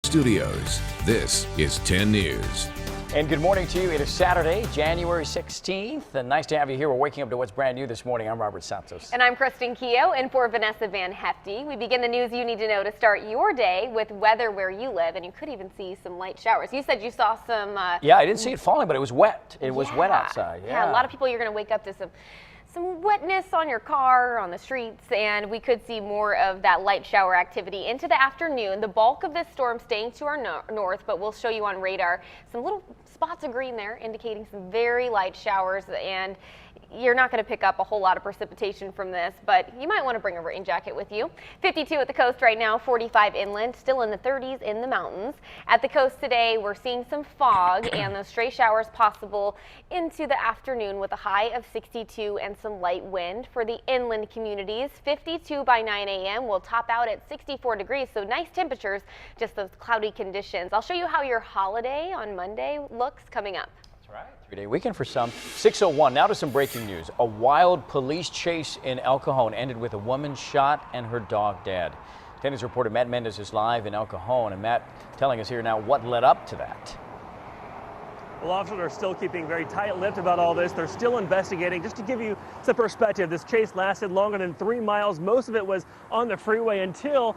studios. This is 10 News. And good morning to you. It is Saturday, January 16th, and nice to have you here. We're waking up to what's brand new this morning. I'm Robert Santos. And I'm Kristen Keogh, and for Vanessa Van Hefty, we begin the news you need to know to start your day with weather where you live, and you could even see some light showers. You said you saw some... Yeah, I didn't see it falling, but it was wet. It was wet outside. Yeah, a lot of people, you're going to wake up to some wetness on your car, on the streets, and we could see more of that light shower activity into the afternoon. The bulk of this storm staying to our north, but we'll show you on radar some little spots of green there indicating some very light showers, and you're not going to pick up a whole lot of precipitation from this, but you might want to bring a rain jacket with you. 52 at the coast right now, 45 inland, still in the 30s in the mountains. At the coast today, we're seeing some fog and those stray showers possible into the afternoon with a high of 62 and some light wind. For the inland communities, 52 by 9 a.m. will top out at 64 degrees, so nice temperatures, just those cloudy conditions. I'll show you how your holiday on Monday looks coming up. Right. 3-day weekend for some. 6:01. Now to some breaking news. A wild police chase in El Cajon ended with a woman shot and her dog dead. 10 News reporter Matt Mendez is live in El Cajon, and Matt telling us here now what led up to that. Well, officers are still keeping very tight-lipped about all this. They're still investigating. Just to give you some perspective, this chase lasted longer than 3 miles. Most of it was on the freeway until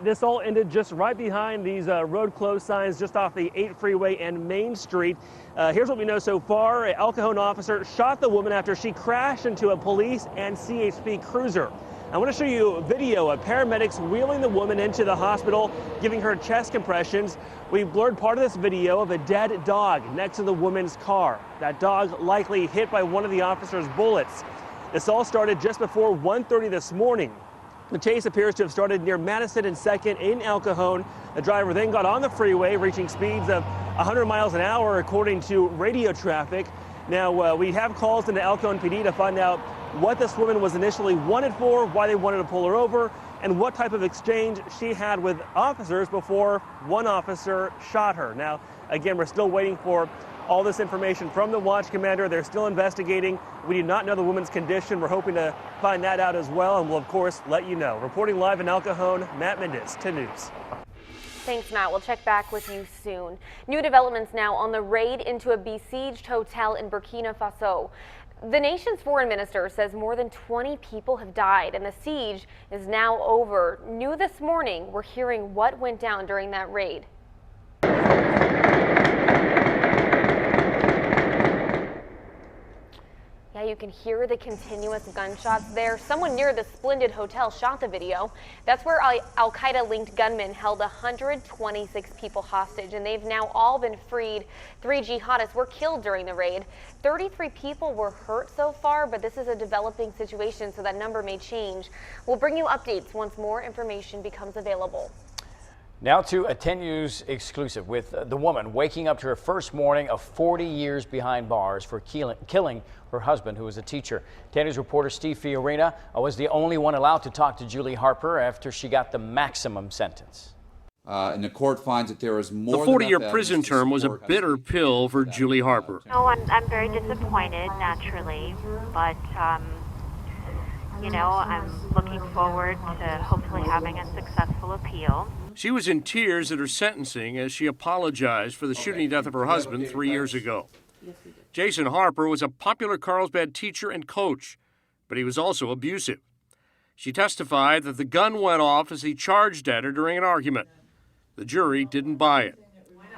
this all ended just right behind these road closed signs just off the 8 freeway and Main Street. Here's what we know so far. An El Cajon officer shot the woman after she crashed into a police and CHP cruiser. I want to show you a video of paramedics wheeling the woman into the hospital, giving her chest compressions. We blurred part of this video of a dead dog next to the woman's car. That dog likely hit by one of the officer's bullets. This all started just before 1:30 this morning. The chase appears to have started near Madison and 2nd in El Cajon. The driver then got on the freeway, reaching speeds of 100 miles an hour according to radio traffic. Now, we have calls into El Cajon PD to find out what this woman was initially wanted for, why they wanted to pull her over, and what type of exchange she had with officers before one officer shot her. Now, again, we're still waiting for all this information from the watch commander. They're still investigating. We do not know the woman's condition. We're hoping to find that out as well, and we'll, of course, let you know. Reporting live in El Cajon, Matt Mendez, 10 News. Thanks, Matt. We'll check back with you soon. New developments now on the raid into a besieged hotel in Burkina Faso. The nation's foreign minister says more than 20 people have died and the siege is now over. New this morning, we're hearing what went down during that raid. Yeah, you can hear the continuous gunshots there. Someone near the Splendid Hotel shot the video. That's where Al-Qaeda linked gunmen held 126 people hostage, and they've now all been freed. 3 jihadists were killed during the raid. 33 people were hurt so far, but this is a developing situation, so that number may change. We'll bring you updates once more information becomes available. Now to a 10 News exclusive with the woman waking up to her first morning of 40 years behind bars for killing her husband, who was a teacher. 10 News reporter Steve Fiorina was the only one allowed to talk to Julie Harper after she got the maximum sentence. And the court finds that there is more. The 40-year prison term was a bitter pill for Julie Harper. No, I'm very disappointed, naturally, but you know, I'm looking forward to hopefully having a successful appeal. She was in tears at her sentencing as she apologized for the shooting death of her husband 3 years ago. Jason Harper was a popular Carlsbad teacher and coach, but he was also abusive. She testified that the gun went off as he charged at her during an argument. The jury didn't buy it,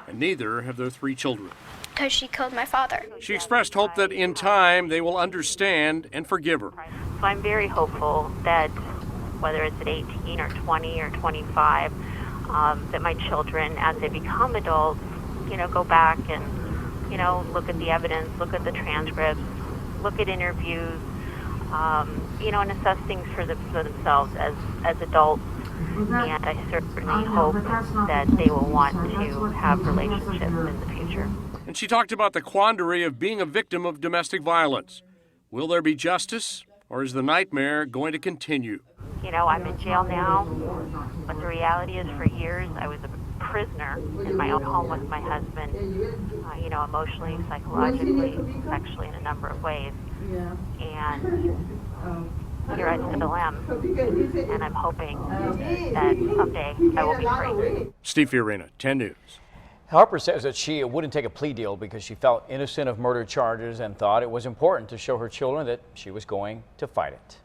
and neither have their 3 children. Because she killed my father. She expressed hope that in time they will understand and forgive her. So I'm very hopeful that whether it's at 18 or 20 or 25, that my children, as they become adults, you know, go back and, you know, look at the evidence, look at the transcripts, look at interviews, you know, and assess things for themselves as adults. And I certainly hope that they will want to have relationships in the future. And she talked about the quandary of being a victim of domestic violence. Will there be justice, or is the nightmare going to continue? You know, I'm in jail now, but the reality is for years I was a prisoner in my own home with my husband, you know, emotionally, psychologically, sexually, in a number of ways. And here I still am, and I'm hoping that someday I will be free. Steve Fiorina, 10 News. Harper says that she wouldn't take a plea deal because she felt innocent of murder charges and thought it was important to show her children that she was going to fight it.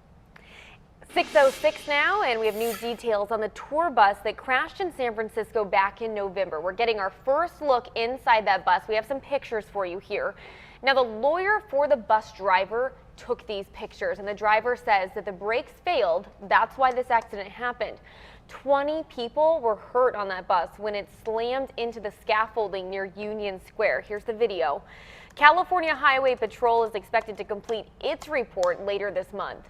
6:06 now, and we have new details on the tour bus that crashed in San Francisco back in November. We're getting our first look inside that bus. We have some pictures for you here. Now, the lawyer for the bus driver took these pictures, and the driver says that the brakes failed. That's why this accident happened. 20 people were hurt on that bus when it slammed into the scaffolding near Union Square. Here's the video. California Highway Patrol is expected to complete its report later this month.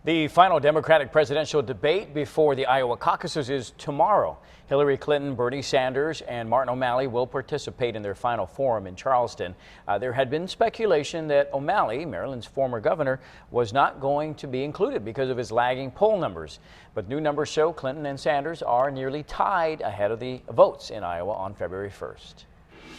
The final Democratic presidential debate before the Iowa caucuses is tomorrow. Hillary Clinton, Bernie Sanders, and Martin O'Malley will participate in their final forum in Charleston. There had been speculation that O'Malley, Maryland's former governor, was not going to be included because of his lagging poll numbers. But new numbers show Clinton and Sanders are nearly tied ahead of the votes in Iowa on February 1st.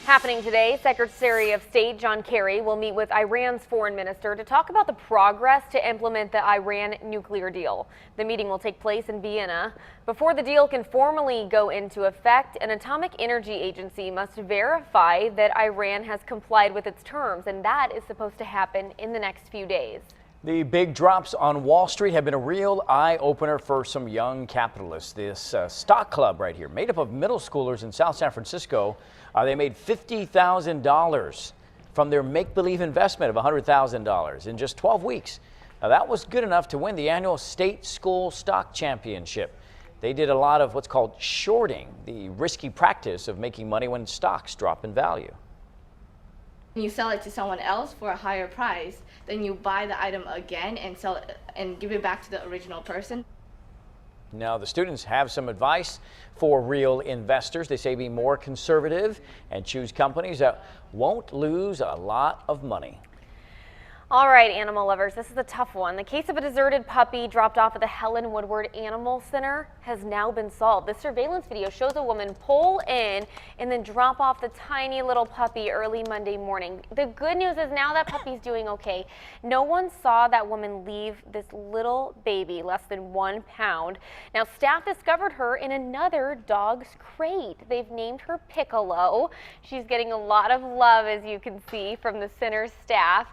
Happening today, Secretary of State John Kerry will meet with Iran's foreign minister to talk about the progress to implement the Iran nuclear deal. The meeting will take place in Vienna. Before the deal can formally go into effect, an atomic energy agency must verify that Iran has complied with its terms, and that is supposed to happen in the next few days. The big drops on Wall Street have been a real eye-opener for some young capitalists. This stock club right here, made up of middle schoolers in South San Francisco, they made $50,000 from their make-believe investment of $100,000 in just 12 weeks. Now, that was good enough to win the annual State School Stock Championship. They did a lot of what's called shorting, the risky practice of making money when stocks drop in value. You sell it to someone else for a higher price, then you buy the item again and sell it and give it back to the original person. Now, the students have some advice for real investors. They say be more conservative and choose companies that won't lose a lot of money. All right, animal lovers, this is a tough one. The case of a deserted puppy dropped off at the Helen Woodward Animal Center has now been solved. This surveillance video shows a woman pull in and then drop off the tiny little puppy early Monday morning. The good news is now that puppy's doing okay. No one saw that woman leave this little baby, less than 1 pound. Now, staff discovered her in another dog's crate. They've named her Piccolo. She's getting a lot of love, as you can see, from the center's staff.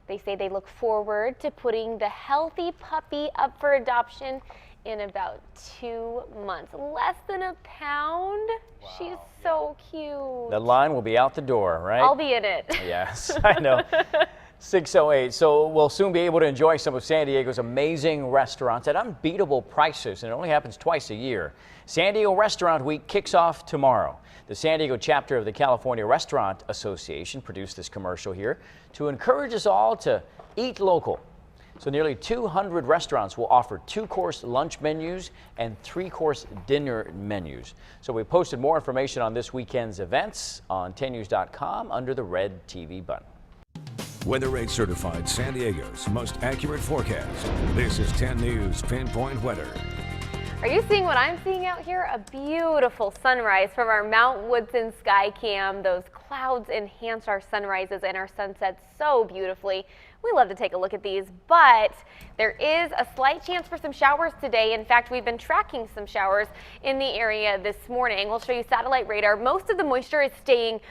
They say they look forward to putting the healthy puppy up for adoption in about 2 months. Less than 1 pound. Wow. She's so cute. The line will be out the door, right? I'll be in it. Yes, I know. 6:08. So we'll soon be able to enjoy some of San Diego's amazing restaurants at unbeatable prices, and it only happens twice a year. San Diego Restaurant Week kicks off tomorrow. The San Diego chapter of the California Restaurant Association produced this commercial here to encourage us all to eat local. So nearly 200 restaurants will offer 2-course lunch menus and 3-course dinner menus. So we posted more information on this weekend's events on 10news.com under the red TV button. Weather Rate Certified San Diego's most accurate forecast. This is 10 News Pinpoint Weather. Are you seeing what I'm seeing out here? A beautiful sunrise from our Mount Woodson sky cam. Those clouds enhance our sunrises and our sunsets so beautifully. We love to take a look at these, but there is a slight chance for some showers today. In fact, we've been tracking some showers in the area this morning. We'll show you satellite radar. Most of the moisture is staying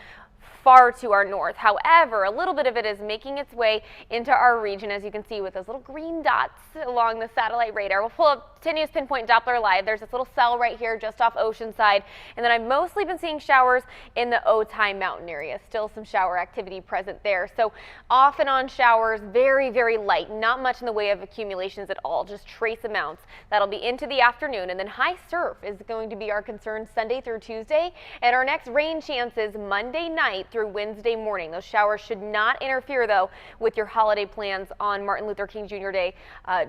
far to our north. However, a little bit of it is making its way into our region, as you can see with those little green dots along the satellite radar. We'll pull up 10 News Pinpoint Doppler Live. There's this little cell right here just off Oceanside. And then I've mostly been seeing showers in the Otay Mountain area. Still some shower activity present there. So off and on showers, very, very light. Not much in the way of accumulations at all, just trace amounts. That'll be into the afternoon. And then high surf is going to be our concern Sunday through Tuesday. And our next rain chances Monday night through Wednesday morning. Those showers should not interfere, though, with your holiday plans on Martin Luther King Jr. Day,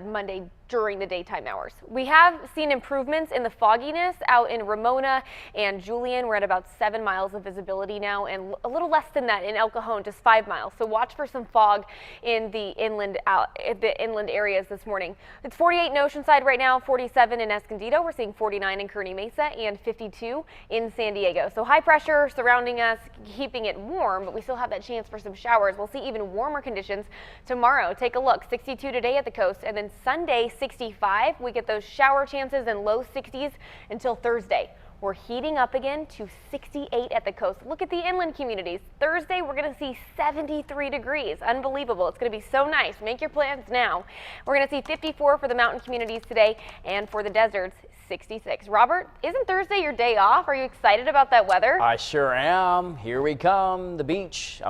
Monday during the daytime hours. We have seen improvements in the fogginess out in Ramona and Julian. We're at about 7 miles of visibility now, and a little less than that in El Cajon, just 5 miles. So watch for some fog in the inland areas this morning. It's 48 in Oceanside right now, 47 in Escondido. We're seeing 49 in Kearney Mesa and 52 in San Diego. So high pressure surrounding us, keeping it warm, but we still have that chance for some showers. We'll see even warmer conditions tomorrow. Take a look, 62 today at the coast, and then Sunday 65. We get those shower chances in low 60s until Thursday. We're heating up again to 68 at the coast. Look at the inland communities. Thursday, we're going to see 73 degrees. Unbelievable. It's going to be so nice. Make your plans now. We're going to see 54 for the mountain communities today, and for the deserts, 66. Robert, isn't Thursday your day off? Are you excited about that weather? I sure am. Here we come, the beach.